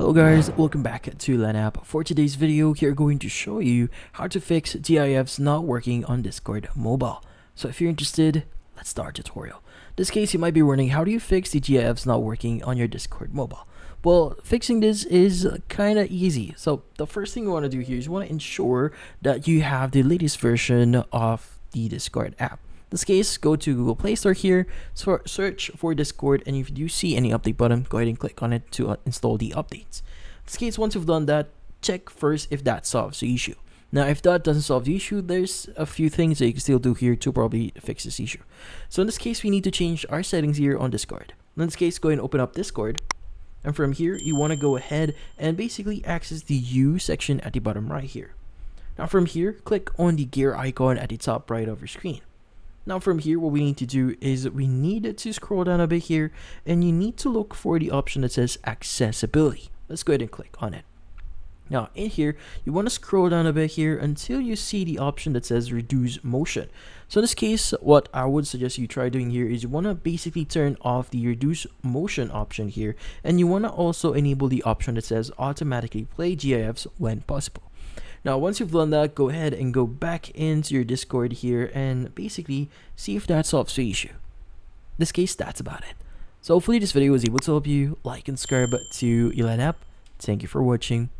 Hello guys, welcome back to LANapp. For today's video, we are going to show you how to fix GIFs not working on Discord mobile. So if you're interested, let's start the tutorial. In this case, you might be wondering, how do you fix the GIFs not working on your Discord mobile? Well, fixing this is kind of easy. So the first thing you want to do here is you want to ensure that you have the latest version of the Discord app. In this case, go to Google Play Store here, search for Discord, and if you see any update button, go ahead and click on it to install the updates. In this case, once you've done that, check first if that solves the issue. Now, if that doesn't solve the issue, there's a few things that you can still do here to probably fix this issue. So in this case, we need to change our settings here on Discord. In this case, go ahead and open up Discord. And from here, you want to go ahead and basically access the U section at the bottom right here. Now from here, click on the gear icon at the top right of your screen. Now from here, what we need to do is we need to scroll down a bit here, and you need to look for the option that says accessibility. Let's go ahead and click on it. Now in here, you want to scroll down a bit here until you see the option that says reduce motion. So in this case, what I would suggest you try doing here is you want to basically turn off the reduce motion option here, and you want to also enable the option that says automatically play GIFs when possible. Now, once you've done that, go ahead and go back into your Discord here and basically see if that solves the issue. In this case, that's about it. So hopefully this video was able to help you. Like and subscribe to LANapp. Thank you for watching.